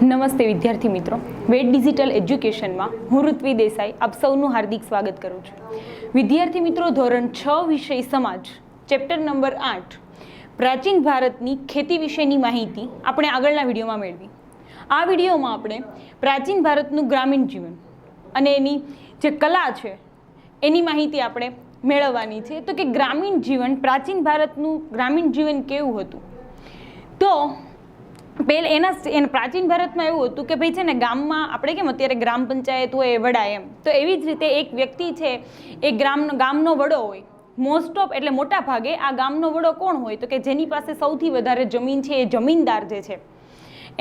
નમસ્તે વિદ્યાર્થી મિત્રો, વેટ ડિજિટલ એજ્યુકેશનમાં હું ઋત્વી દેસાઈ આપ સૌનું હાર્દિક સ્વાગત કરું છું. વિદ્યાર્થી મિત્રો, ધોરણ 6 વિષય સમાજ, ચેપ્ટર નંબર 8 પ્રાચીન ભારતની ખેતી વિશેની માહિતી આપણે આગળના વિડીયોમાં મેળવી. આ વિડીયોમાં આપણે પ્રાચીન ભારતનું ગ્રામીણ જીવન અને એની જે કલા છે એની માહિતી આપણે મેળવવાની છે. તો કે ગ્રામીણ જીવન, પ્રાચીન ભારતનું ગ્રામીણ જીવન કેવું હતું? તો એના પ્રાચીન ભારતમાં એવું હતું કે ભાઈ છે ને, ગામમાં આપણે કેમ અત્યારે ગ્રામ પંચાયત હોય, વડા એમ, તો એવી જ રીતે એક વ્યક્તિ છે એ ગામનો વડો હોય. મોસ્ટ ઓફ એટલે મોટા ભાગે આ ગામનો વડો કોણ હોય? તો કે જેની પાસે સૌથી વધારે જમીન છે એ જમીનદાર જે છે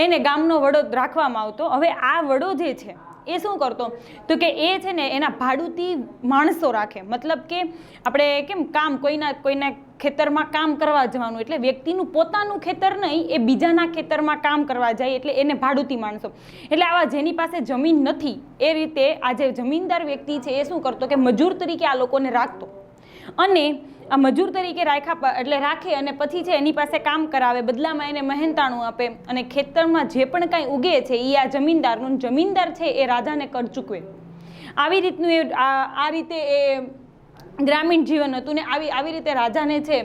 એને ગામનો વડો રાખવામાં આવતો. હવે આ વડો જે છે એ શું કરતો? તો કે એ છે ને એના ભાડુતી માણસો રાખે. મતલબ કે આપણે કેમ કામ કોઈના ખેતરમાં કામ કરવા જવાનું, એટલે વ્યક્તિનું પોતાનું ખેતર નહીં, એ બીજાના ખેતરમાં કામ કરવા જાય, એટલે એને ભાડુતી માણસો. એટલે આવા જેની પાસે જમીન નથી એ રીતે આ જે જમીનદાર વ્યક્તિ છે એ શું કરતો કે મજૂર તરીકે આ લોકોને રાખતો, અને આ મજૂર તરીકે રાખે અને પછી છે એની પાસે કામ કરાવે, બદલામાં એને મહેનતાણું આપે, અને ખેતરમાં જે પણ કાંઈ ઉગે છે એ આ જમીનદારનું, જમીનદાર છે એ રાજાને કર ચૂકવે. આવી રીતનું આ રીતે એ ગ્રામીણ જીવન હતું ને આવી રીતે રાજાને છે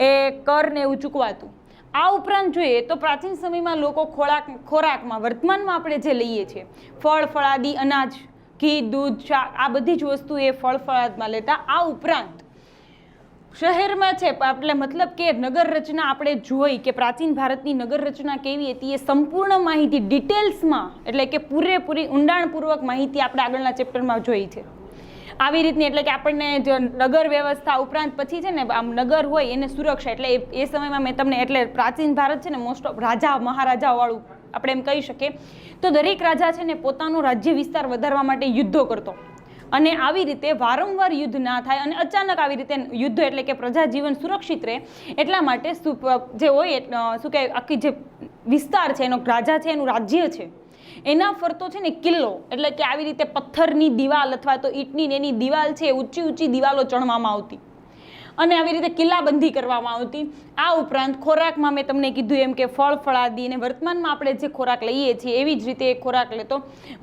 એ કર ને એવું ચૂકવાતું. આ ઉપરાંત જોઈએ તો પ્રાચીન સમયમાં લોકો ખોરાકમાં, વર્તમાનમાં આપણે જે લઈએ છીએ ફળ ફળાદી, અનાજ, ઘી, દૂધ, શાક, આ બધી જ વસ્તુ એ ફળ ફળાદમાં લેતા. આ ઉપરાંત શહેરમાં છે એટલે મતલબ કે નગર રચના આપણે જોઈ કે પ્રાચીન ભારતની નગર રચના કેવી હતી એ સંપૂર્ણ માહિતી ડિટેલ્સમાં, એટલે કે પૂરેપૂરી ઊંડાણપૂર્વક માહિતી આપણે આગળના ચેપ્ટરમાં જોઈ છે. આવી રીતની, એટલે કે આપણને જો નગર વ્યવસ્થા ઉપરાંત પછી છે ને આમ નગર હોય એને સુરક્ષા, એટલે એ સમયમાં મેં તમને, એટલે પ્રાચીન ભારત છે ને મોસ્ટ ઓફ રાજા મહારાજાવાળું આપણે એમ કહી શકીએ. તો દરેક રાજા છે ને પોતાનો રાજ્ય વિસ્તાર વધારવા માટે યુદ્ધો કરતો, અને આવી રીતે વારંવાર યુદ્ધ ના થાય અને અચાનક આવી રીતે યુદ્ધ, એટલે કે પ્રજા જીવન સુરક્ષિત રહે એટલા માટે જે હોય શું કહે, આખી જે વિસ્તાર છે એનો રાજા છે, એનું રાજ્ય છે, એના ફરતો છે ને કિલ્લો, એટલે કે આવી રીતે પથ્થરની દિવાલ અથવા તો ઈંટની એની દિવાલ છે, ઊંચી ઊંચી દિવાલો ચણવામાં આવતી અને આવી રીતે કિલ્લાબંધી કરવામાં આવતી. આ ઉપરાંત ખોરાકમાં મેં તમને કીધું એમ કે ફળ ફળાદી, અને વર્તમાનમાં આપણે જે ખોરાક લઈએ છીએ એવી જ રીતે ખોરાક લેતો,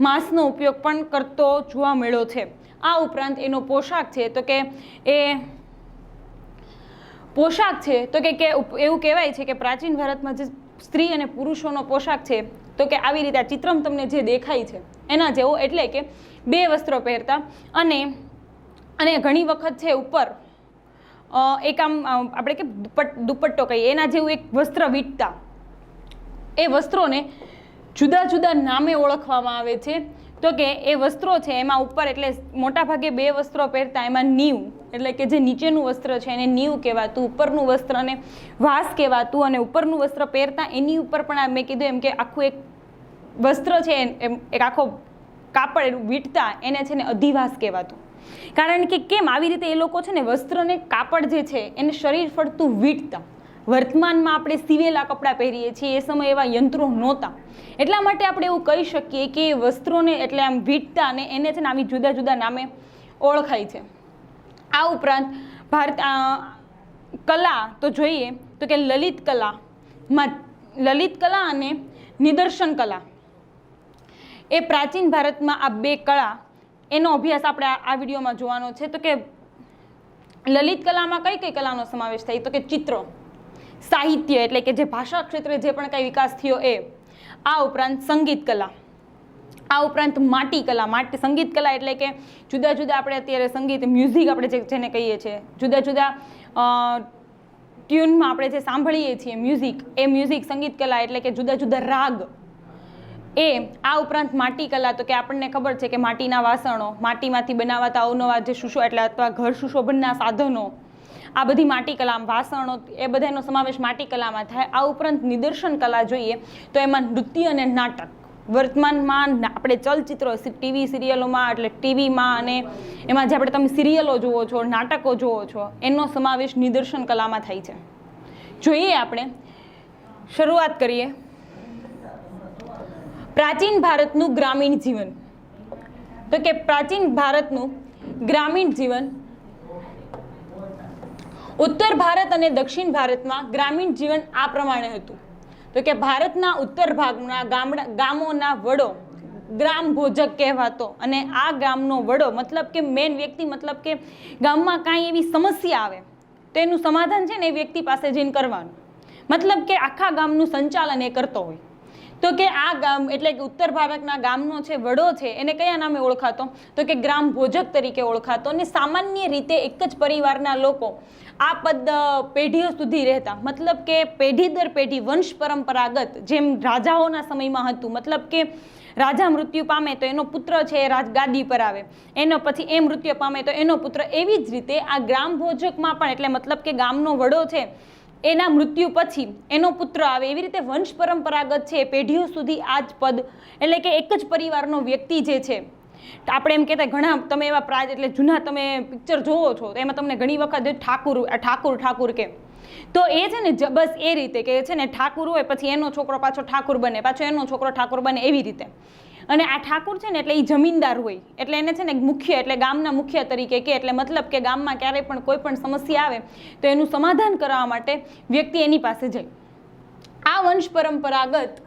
માંસનો ઉપયોગ પણ કરતો જોવા મળ્યો છે. આ ઉપરાંત એનો પોશાક છે, તો કે એ પોશાક છે તો કે એવું કહેવાય છે કે પ્રાચીન ભારતમાં જે સ્ત્રી અને પુરુષોનો પોશાક છે, તો કે આવી રીતે આ ચિત્રમ તમને જે દેખાય છે એના જેવો, એટલે કે બે વસ્ત્રો પહેરતા, અને ઘણી વખત છે ઉપર એક આમ આપણે કે દુપટ્ટો કહીએ એના જેવું એક વસ્ત્ર વીંટતા. એ વસ્ત્રોને જુદા જુદા નામે ઓળખવામાં આવે છે. તો કે એ વસ્ત્રો છે એમાં ઉપર, એટલે મોટા ભાગે બે વસ્ત્રો પહેરતા, એમાં નીવ, એટલે કે જે નીચેનું વસ્ત્ર છે એને નીવ કહેવાતું, ઉપરનું વસ્ત્રને વાસ કહેવાતું, અને ઉપરનું વસ્ત્ર પહેરતા એની ઉપર પણ મેં કીધું એમ કે આખું એક વસ્ત્ર છે, એક આખો કાપડ વીંટતા, એને છે ને અધિવાસ કહેવાતું. કારણ કે કેમ આવી રીતે એ લોકો છે ને વસ્ત્રને, કાપડ જે છે એને શરીર ફરતું વીંટતા. વર્તમાનમાં આપણે સીવેલા કપડાં પહેરીએ છીએ, એ સમયે એવા યંત્રો નહોતા, એટલા માટે આપણે એવું કહી શકીએ કે વસ્ત્રોને એટલે આમ વીંટતા, અને એને છે ને આવી જુદા જુદા નામે ઓળખાય છે. આ ઉપરાંત કલા તો જોઈએ તો કે લલિત કલા અને નિદર્શન કલા, એ પ્રાચીન ભારતમાં આ બે કળા, એનો અભ્યાસ આપણે આ વિડીયોમાં જોવાનો છે. તો કે લલિત કલામાં કઈ કઈ કલાનો સમાવેશ થાય? તો કે ચિત્ર, સાહિત્ય, એટલે કે જે ભાષા ક્ષેત્રે જે પણ કઈ વિકાસ થયો એ. આ ઉપરાંત સંગીત કલા, આ ઉપરાંત માટી કલા. સંગીત કલા એટલે કે જુદા જુદા આપણે અત્યારે સંગીત, મ્યુઝિક આપણે જેને કહીએ છીએ, જુદા જુદા ટ્યુનમાં આપણે જે સાંભળીએ છીએ મ્યુઝિક, એ મ્યુઝિક સંગીત કલા, એટલે કે જુદા જુદા રાગ એ. આ ઉપરાંત માટી કલા, તો કે આપણને ખબર છે કે માટીના વાસણો, માટીમાંથી બનાવાતા અવનવા જે એટલે અથવા ઘર સુશોભનના સાધનો, આ બધી માટી કલા, વાસણો, એ બધાનો સમાવેશ માટી કલામાં થાય. આ ઉપરાંત નિદર્શન કલા જોઈએ તો એમાં નૃત્ય અને નાટક, વર્તમાનમાં આપણે ચલચિત્રો, ટીવી સિરિયલોમાં, એટલે ટીવીમાં અને એમાં જે આપણે તમે સિરિયલો જુઓ છો, નાટકો જુઓ છો, એનો સમાવેશ નિદર્શન કલામાં થાય છે. જોઈએ આપણે, શરૂઆત કરીએ. પ્રાચીન ભારતનું ગ્રામીણ જીવન. તો કે પ્રાચીન ભારતનું ગ્રામીણ જીવન, ઉત્તર ભારત અને દક્ષિણ ભારતમાં ગ્રામીણ જીવન આ પ્રમાણે હતું. તો કે ભારતના ઉત્તર ભાગના ગામોના વડો ગ્રામ ભોજક કહેવાતો, અને આ ગામનો વડો મતલબ કે મેન વ્યક્તિ, મતલબ કે ગામમાં કાંઈ એવી સમસ્યા આવે તો એનું સમાધાન છે ને એ વ્યક્તિ પાસે જઈને કરવાનું, મતલબ કે આખા ગામનું સંચાલન એ કરતો હોય. તો કે આ ગામ એટલે કે ઉત્તર ભારતના ગામનો છે વડો છે એને કયા નામે ઓળખાતો? તો કે ગ્રામ ભોજક તરીકે ઓળખાતો. અને સામાન્ય રીતે એક જ પરિવારના લોકો આ પદ પેઢીઓ સુધી રહેતા, મતલબ કે પેઢી દર પેઢી વંશ પરંપરાગત, જેમ રાજાઓના સમયમાં હતું, મતલબ કે રાજા મૃત્યુ પામે તો એનો પુત્ર છે એ ગાદી પર આવે, એનો પછી એ મૃત્યુ પામે તો એનો પુત્ર, એવી જ રીતે આ ગ્રામ ભોજકમાં પણ, એટલે મતલબ કે ગામનો વડો છે એના મૃત્યુ પછી એનો પુત્ર આવે, એવી રીતે વંશ પરંપરાગત છે પેઢીઓ સુધી આ જ પદ, એટલે કે એક જ પરિવારનો વ્યક્તિ જે છે, આપણે એમ કહેતા ઘણા તમે એવા એટલે જૂના તમે પિક્ચર જોવો છો તો એમાં તમને ઘણી વખત ઠાકુર કે, તો એ છે ને બસ એ રીતે કે છે ને ઠાકુર હોય પછી એનો છોકરો પાછો ઠાકુર બને, પાછો એનો છોકરો ઠાકુર બને, એવી રીતે. અને આ ઠાકુર છે ને એટલે એ જમીનદાર હોય, એટલે એને છે ને મુખ્ય, એટલે ગામના મુખ્ય તરીકે કે, એટલે મતલબ કે ગામમાં ક્યારેય પણ કોઈ પણ સમસ્યા આવે તો એનું સમાધાન કરવા માટે વ્યક્તિ એની પાસે જાય. આ વંશ પરંપરાગત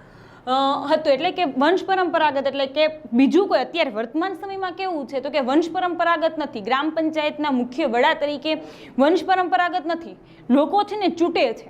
હતું, એટલે કે વંશ પરંપરાગત એટલે કે બીજું કોઈ અત્યારે વર્તમાન સમયમાં કેવું છે તો કે વંશ પરંપરાગત નથી. ગ્રામ પંચાયતના મુખ્ય વડા તરીકે વંશ પરંપરાગત નથી, લોકો છે ને ચૂંટે છે,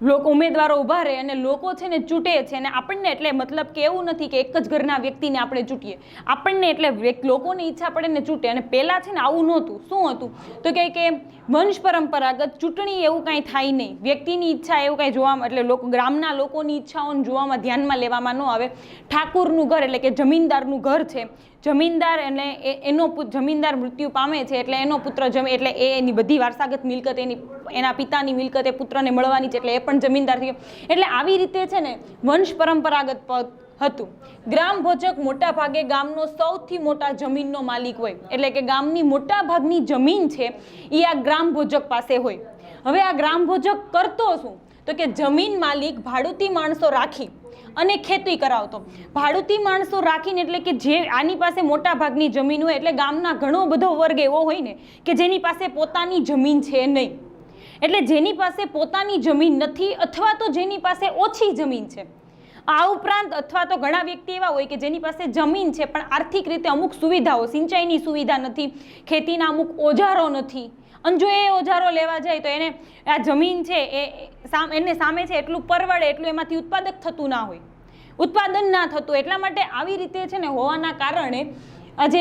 લોકો ઉમેદવારો ઊભા રહે અને લોકો છે ને ચૂંટે છે. અને આપણને એટલે મતલબ કે એવું નથી કે એક જ ઘરના વ્યક્તિને આપણે ચૂંટીએ, આપણને એટલે લોકોની ઈચ્છા પડે ને ચૂંટે. અને પહેલાં છે ને આવું નહોતું. શું હતું તો કે વંશ પરંપરાગત ચૂંટણી એવું કાંઈ થાય નહીં, વ્યક્તિની ઈચ્છા એવું કાંઈ જોવામાં, એટલે લોકો ગ્રામના લોકોની ઈચ્છાઓને જોવામાં ધ્યાનમાં લેવામાં ન આવે. ઠાકુરનું ઘર એટલે કે જમીનદારનું ઘર છે, જમીનદાર અને એનો જમીનદાર મૃત્યુ પામે છે એટલે એનો પુત્ર એટલે એની બધી વારસાગત મિલકત એના પિતાની મિલકત એ પુત્રને મળવાની છે, એટલે એ પણ જમીનદાર થયો. એટલે આવી રીતે છે ને વંશ પરંપરાગત પદ હતું. ગ્રામ ભોજક મોટા ભાગે ગામનો સૌથી મોટા જમીનનો માલિક હોય, એટલે કે ગામની મોટા ભાગની જમીન છે એ આ ગ્રામ ભોજક પાસે હોય. હવે આ ગ્રામ ભોજક કરતો શું તો કે જમીન માલિક ભાડુતી માણસો રાખી અને ખેતી કરાવતો. ભાડુતી માણસો રાખીને એટલે કે જે આની પાસે મોટા ભાગની જમીન હોય, એટલે ગામના ઘણો બધો વર્ગ એવો હોય ને કે જેની પાસે પોતાની જમીન છે નહીં, એટલે જેની પાસે પોતાની જમીન નથી અથવા તો જેની પાસે ઓછી જમીન છે. આ ઉપરાંત અથવા તો ઘણા વ્યક્તિ એવા હોય કે જેની પાસે જમીન છે પણ આર્થિક રીતે અમુક સુવિધાઓ, સિંચાઈની સુવિધા નથી, ખેતીના અમુક ઓજારો નથી, અને જો એ ઓજારો લેવા જાય તો એને આ જમીન છે એને સામે છે એટલું પરવડે એટલું એમાંથી ઉત્પાદક થતું ના હોય, ઉત્પાદન ના થતું. એટલા માટે આવી રીતે છે ને હોવાના કારણે જે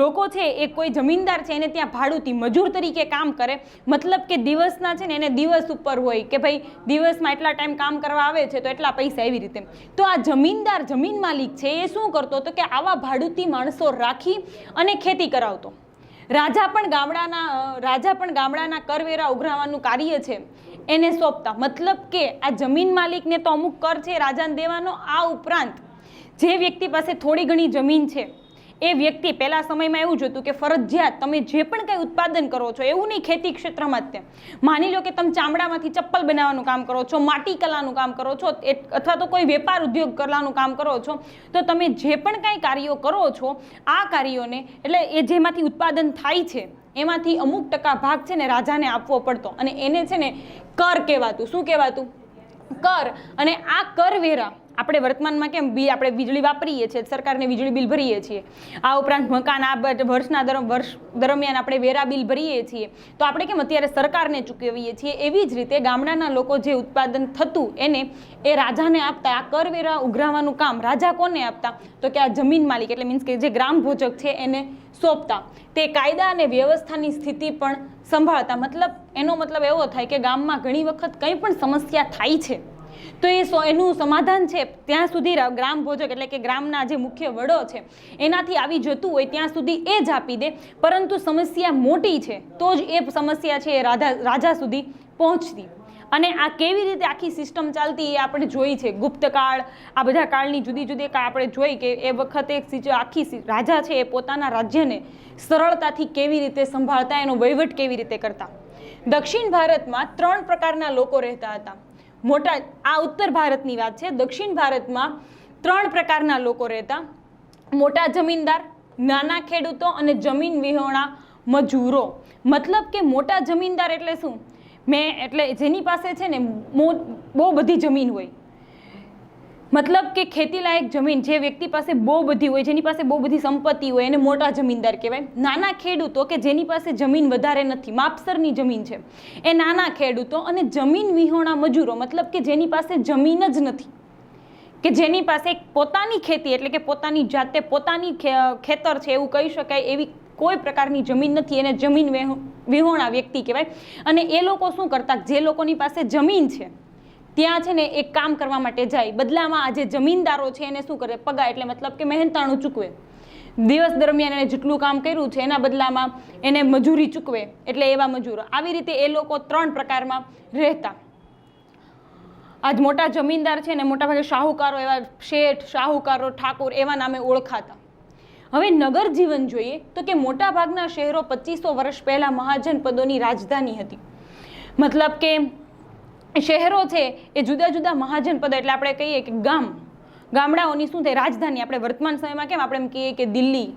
લોકો છે એ કોઈ જમીનદાર છે એને ત્યાં ભાડુતી મજૂર તરીકે કામ કરે, મતલબ કે દિવસના છે ને એને દિવસ ઉપર હોય કે ભાઈ દિવસમાં એટલા ટાઈમ કામ કરવા આવે છે તો એટલા પૈસા, એવી રીતે. તો આ જમીનદાર, જમીન માલિક છે એ શું કરતો તો કે આવા ભાડુતી માણસો રાખી અને ખેતી કરાવતો. રાજા પણ ગામડાના કરવેરા ઉઘરાવવાનું કાર્ય છે એને સોંપતા, મતલબ કે આ જમીન માલિકને તો અમુક કર છે રાજાને દેવાનો. આ ઉપરાંત જે વ્યક્તિ પાસે થોડી ઘણી જમીન છે એ વ્યક્તિ, પહેલા સમયમાં એવું જ હતું કે ફરજિયાત તમે જે પણ કંઈ ઉત્પાદન કરો છો, એવું નહીં ખેતી ક્ષેત્રમાં જ, માની લો કે તમે ચામડામાંથી ચપ્પલ બનાવવાનું કામ કરો છો, માટી કલાનું કામ કરો છો, અથવા તો કોઈ વેપાર ઉદ્યોગ કલાનું કામ કરો છો, તો તમે જે પણ કાંઈ કાર્યો કરો છો આ કાર્યોને એટલે એ જેમાંથી ઉત્પાદન થાય છે એમાંથી અમુક ટકા ભાગ છે ને રાજાને આપવો પડતો, અને એને છે ને કર કહેવાતું. શું કહેવાતું? કર. અને આ કરવેરા આપણે વર્તમાનમાં કેમ આપણે વીજળી વાપરીએ છીએ, સરકારને વીજળી બિલ ભરીએ છીએ, આ ઉપરાંત મકાન આ વર્ષ દરમિયાન આપણે વેરા બિલ ભરીએ છીએ, તો આપણે કેમ અત્યારે સરકારને ચૂકવીએ છીએ, એવી જ રીતે ગામડાના લોકો જે ઉત્પાદન થતું એને એ રાજાને આપતા. આ કરવેરા ઉઘરાવવાનું કામ રાજા કોને આપતા તો કે આ જમીન માલિક, એટલે મીન્સ કે જે ગ્રામ ભોજક છે એને સોંપતા. તે કાયદા અને વ્યવસ્થાની સ્થિતિ પણ સંભાળતા. મતલબ એનો મતલબ એવો થાય કે ગામમાં ઘણી વખત કંઈ પણ સમસ્યા થાય છે તો એનું સમાધાન છે ત્યાં સુધી ગ્રામ ભોજક એટલે કે ગ્રામના જે મુખ્ય વડો છે એનાથી આવી જતું હોય ત્યાં સુધી એ જ આપી દે, પરંતુ સમસ્યા મોટી છે તો જ એ સમસ્યા છે એ રાજા સુધી પહોંચતી. અને આ કેવી રીતે આખી સિસ્ટમ ચાલતી એ આપણે જોઈ છે. ગુપ્તકાળ, આ બધા કાળની જુદી જુદી આપણે જોઈ કે એ વખતે આખી રાજા છે એ પોતાના રાજ્યને સરળતાથી કેવી રીતે સંભાળતા, એનો વહીવટ કેવી રીતે કરતા. દક્ષિણ ભારતમાં 3 પ્રકારના લોકો રહેતા હતા. મોટા, આ ઉત્તર ભારતની વાત છે. દક્ષિણ ભારતમાં 3 પ્રકારના લોકો રહેતા: મોટા જમીનદાર, નાના ખેડૂતો અને જમીન વિહોણા મજૂરો. મતલબ કે મોટા જમીનદાર એટલે શું? એટલે જેની પાસે છે ને બહુ બધી જમીન હોય, મતલબ કે ખેતીલાયક જમીન, જે વ્યક્તિ પાસે બહુ બધી હોય, જેની પાસે બહુ બધી સંપત્તિ હોય એને મોટા જમીનદાર કહેવાય. નાના ખેડૂતો કે જેની પાસે જમીન વધારે નથી, માપસરની જમીન છે, એ નાના ખેડૂતો. અને જમીન વિહોણા મજૂરો, મતલબ કે જેની પાસે જમીન જ નથી, કે જેની પાસે પોતાની ખેતી એટલે કે પોતાની જાતે પોતાની ખેતર છે એવું કહી શકાય એવી કોઈ પ્રકારની જમીન નથી, એને જમીન વિહોણા વ્યક્તિ કહેવાય. અને એ લોકો શું કરતા, જે લોકોની પાસે જમીન છે ત્યાં છે ને એક કામ કરવા માટે જાય, બદલામાં આ જે જમીનદારો છે એને શું કરે, પગાર એટલે મતલબ કે મહેનતાણું ચૂકવે. દિવસ દરમિયાન એને જેટલું કામ કર્યું છે એના બદલામાં એને મજૂરી ચૂકવે, એટલે એવા મજૂરો. આવી રીતે એ લોકો 3 પ્રકારમાં રહેતા. આજ મોટા જમીનદાર છે ને મોટાભાગે શાહુકારો, એવા શેઠ, શાહુકારો, ઠાકોર એવા નામે ઓળખાતા. હવે નગર જીવન જોઈએ તો કે મોટાભાગના શહેરો 2500 વર્ષ પહેલા મહાજન પદોની રાજધાની હતી. મતલબ કે શહેરો છે એ જુદા જુદા મહાજન પદ, એટલે આપણે કહીએ કે ગામડાઓની શું થાય, રાજધાની. આપણે વર્તમાન સમયમાં કેમ આપણે એમ કહીએ કે દિલ્હી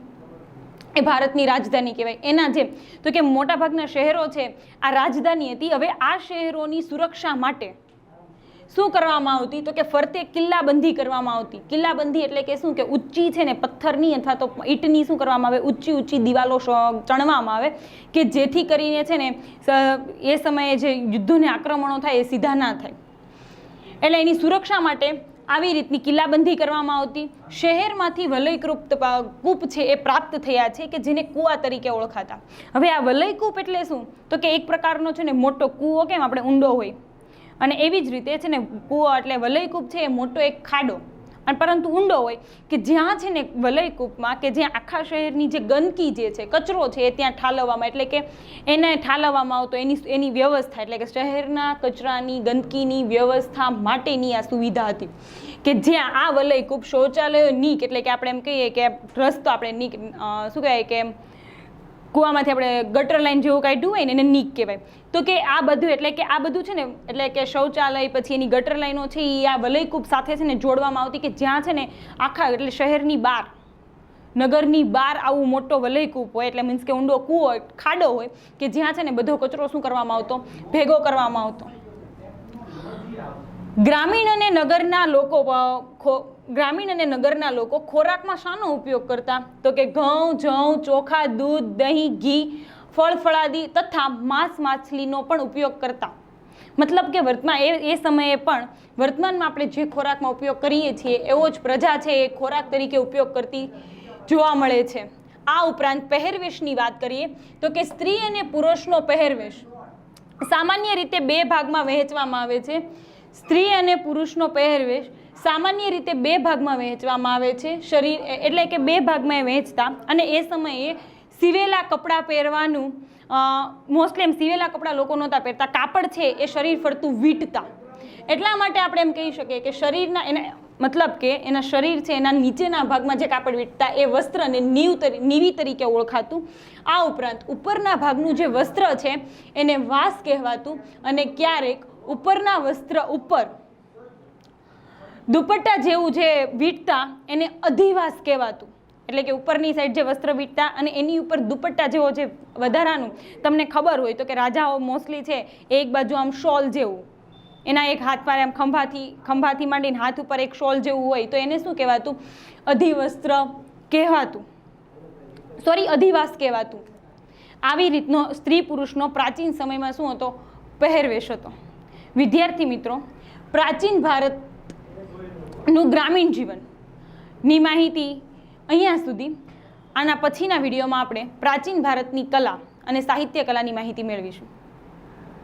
એ ભારતની રાજધાની કહેવાય, એના જેમ તો કે મોટાભાગના શહેરો છે આ રાજધાની હતી. હવે આ શહેરોની સુરક્ષા માટે શું કરવામાં આવતી, તો કે ફરતે કિલ્લાબંધી કરવામાં આવતી. કિલ્લાબંધી એટલે કે શું, કે ઊંચી છે ને પથ્થરની અથવા તો ઈંટની શું કરવામાં આવે, ઊંચી દિવાલો ચણવામાં આવે, કે જેથી કરીને છે ને એ સમયે જે યુદ્ધોને આક્રમણો થાય એ સીધા ના થાય. એટલે એની સુરક્ષા માટે આવી રીતની કિલ્લાબંધી કરવામાં આવતી. શહેરમાંથી વલયકૃપ કૂપ છે એ પ્રાપ્ત થયા છે, કે જેને કૂવા તરીકે ઓળખાતા. હવે આ વલયકૂપ એટલે શું, તો કે એક પ્રકારનો છે ને મોટો કૂવો, કેમ આપણે ઊંડો હોય, અને એવી જ રીતે છે ને કૂવો એટલે વલયકૂપ છે એ મોટો એક ખાડો, અને પરંતુ ઊંડો હોય, કે જ્યાં છે ને વલયકૂપમાં કે જ્યાં આખા શહેરની જે ગંદકી જે છે, કચરો છે એ ત્યાં ઠાલવવામાં, એટલે કે એને ઠાલવવામાં આવતો, એની વ્યવસ્થા, એટલે કે શહેરના કચરાની ગંદકીની વ્યવસ્થા માટેની આ સુવિધા હતી. કે જ્યાં આ વલયકૂપ શૌચાલયો નીક, એટલે કે આપણે એમ કહીએ કે રસ્તો આપણે નીક શું કહેવાય કે કૂવામાંથી આપણે ગટર લાઈન જેવું કાઢ્યું હોય ને એને નીક કહેવાય. તો કે આ બધું એટલે કે આ બધું છે ને એટલે કે શૌચાલય પછી એની ગટર લાઈનો છે એ આ વલયકૂપ સાથે છે ને જોડવામાં આવતી, કે જ્યાં છે ને આખા એટલે શહેરની બહાર, નગરની બહાર આવું મોટો વલયકૂપ હોય, એટલે મીન્સ કે ઊંડો કૂવો હોય, ખાડો હોય, કે જ્યાં છે ને બધો કચરો શું કરવામાં આવતો, ભેગો કરવામાં આવતો. ગ્રામીણ અને નગરના લોકો ખોરાકમાં શાનો ઉપયોગ કરતા, તો કે ઘઉં, જવ, ચોખા, દૂધ, દહીં, ઘી, ફળ ફળાદી તથા માંસ માછલીનો પણ ઉપયોગ કરતા. મતલબ કે એ સમયે પણ વર્તમાનમાં આપણે જે ખોરાકમાં ઉપયોગ કરીએ છીએ એવો જ પ્રજા છે એ ખોરાક તરીકે ઉપયોગ કરતી જોવા મળે છે. આ ઉપરાંત પહેરવેશની વાત કરીએ તો કે સ્ત્રી અને પુરુષનો પહેરવેશ સામાન્ય રીતે 2 ભાગમાં વહેંચવામાં આવે છે. સ્ત્રી અને પુરુષનો પહેરવેશ સામાન્ય રીતે 2 ભાગમાં વહેંચવામાં આવે છે. શરીર એટલે કે 2 ભાગમાં વહેંચતા, અને એ સમયે સીવેલા કપડાં પહેરવાનું મોસ્ટલી એમ સીવેલા કપડાં લોકો નહોતા પહેરતા. કાપડ છે એ શરીર ફરતું વીંટતા. એટલા માટે આપણે એમ કહી શકીએ કે શરીરના એના મતલબ કે એના શરીર છે એના નીચેના ભાગમાં જે કાપડ વીંટતા એ વસ્ત્રને નીવી તરીકે ઓળખાતું. આ ઉપરાંત ઉપરના ભાગનું જે વસ્ત્ર છે એને વાસ કહેવાતું, અને ક્યારેક ઉપરના વસ્ત્ર ઉપર દુપટ્ટા જેવું જે વીંટતા એને અધિવાસ કહેવાતું. એટલે કે ઉપરની સાઈડ જે વસ્ત્ર વીંટતા અને એની ઉપર દુપટ્ટા જેવો જે વધારાનું, તમને ખબર હોય તો કે રાજાઓ મોસ્ટલી છે એક બાજુ આમ શોલ જેવું, એના એક હાથ પર આમ ખંભાથી માંડીને હાથ ઉપર એક શોલ જેવું હોય, તો એને શું કહેવાતું, અધિવસ્ત્ર કહેવાતું, અધિવાસ કહેવાતું. આવી રીતનો સ્ત્રી પુરુષનો પ્રાચીન સમયમાં શું હતો, પહેરવેશ હતો. વિદ્યાર્થી મિત્રો, પ્રાચીન ભારતનું ગ્રામીણ જીવનની માહિતી અહીંયા સુધી. આના પછીના વિડીયોમાં આપણે પ્રાચીન ભારતની કલા અને સાહિત્ય કલાની માહિતી મેળવીશું.